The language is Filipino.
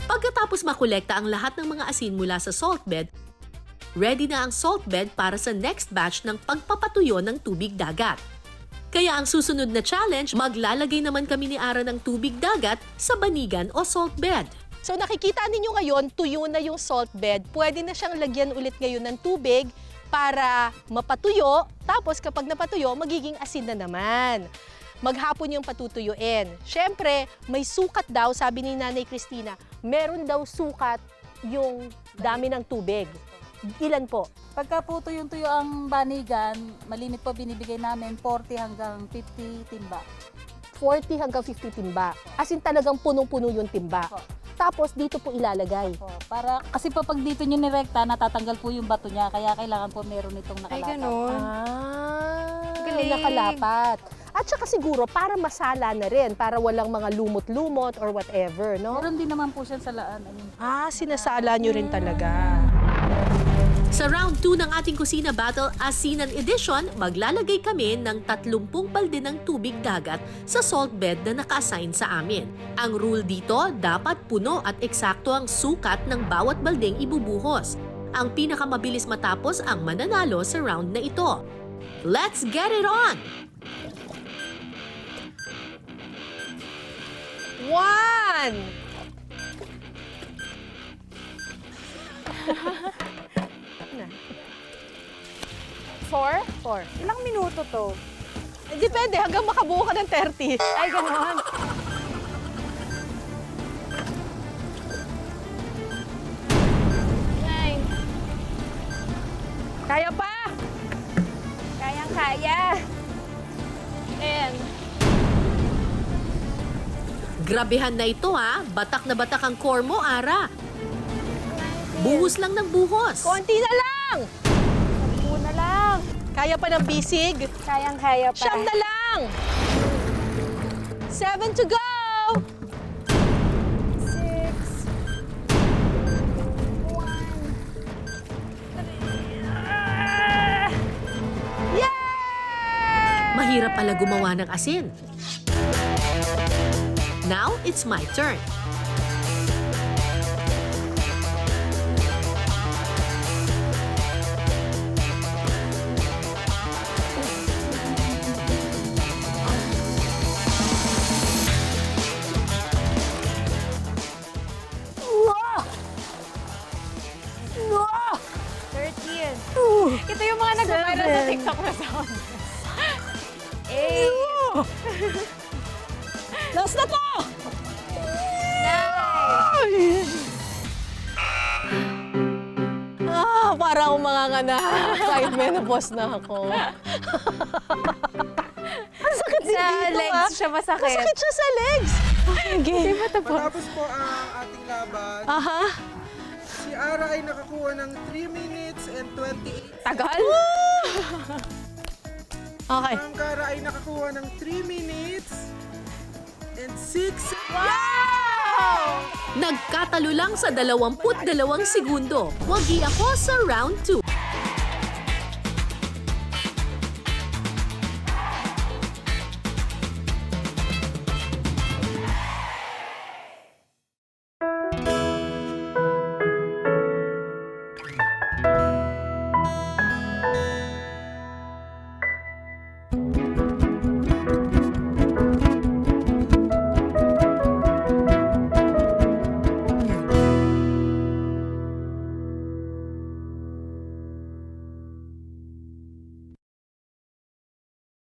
Pagkatapos makolekta ang lahat ng mga asin mula sa salt bed, ready na ang salt bed para sa next batch ng pagpapatuyo ng tubig dagat. Kaya ang susunod na challenge, maglalagay naman kami ni Ara ng tubig dagat sa banigan o salt bed. So nakikita ninyo ngayon, tuyo na yung salt bed. Pwede na siyang lagyan ulit ngayon ng tubig para mapatuyo. Tapos kapag napatuyo, magiging asin na naman. Maghapon yung patutuyuin. Siyempre, may sukat daw, sabi ni Nanay Cristina, meron daw sukat yung dami ng tubig. Ilan po? Pagka po tuyong-tuyo ang banigan, malimit po binibigay namin 40 hanggang 50 timba. 40 hanggang 50 timba. As in talagang punong-puno yung timba. Po. Tapos dito po ilalagay. Po, kasi po pag dito nyo nirekta, natatanggal po yung bato niya, kaya kailangan po meron itong Ay, nakalapat. ganun. Galing. Nakalapat. At saka siguro para masala na rin, para walang mga lumot-lumot or whatever, no? Meron din naman po siya sa laan. Sinasala nyo rin talaga. Sa round 2 ng ating Kusina Battle Asinan Edition, maglalagay kami ng 30 balde ng tubig dagat sa salt bed na naka-assign sa amin. Ang rule dito, dapat puno at eksakto ang sukat ng bawat baldeng ibubuhos. Ang pinakamabilis matapos ang mananalo sa round na ito. Let's get it on! 1! 4? Ilang minuto to? Depende, hanggang makabuo ka ng 30. Ay, ganon. Nine. Kaya pa! Kayang-kaya. 10. Grabehan na ito ha, batak na batak ang core mo, Ara. Buhos lang ng buhos. Konti na lang! 10 na lang. Kaya pa ng bisig. Kayang-kaya pa. 9 na lang! 7 to go! 6. 1. Yay! Mahirap pala gumawa ng asin. Now, it's my turn. Wow! Wow! 13. Ito yung mga nag-viral sa TikTok na sound. 8. Last na to! 9. Para akong mangangana. Kahit menopause na ako. Ang sakit din Sa dito, legs siya masakit. Masakit siya sa legs. Okay. Matapos po ang ating laban, Aha. si Ara ay nakakuha ng 3 minutes and 28. Tagal? Okay. Ang Kara ay nakakuha ng 3 minutes and 6 Nagkatalo lang sa 22 segundo. Wagi ako sa round 2.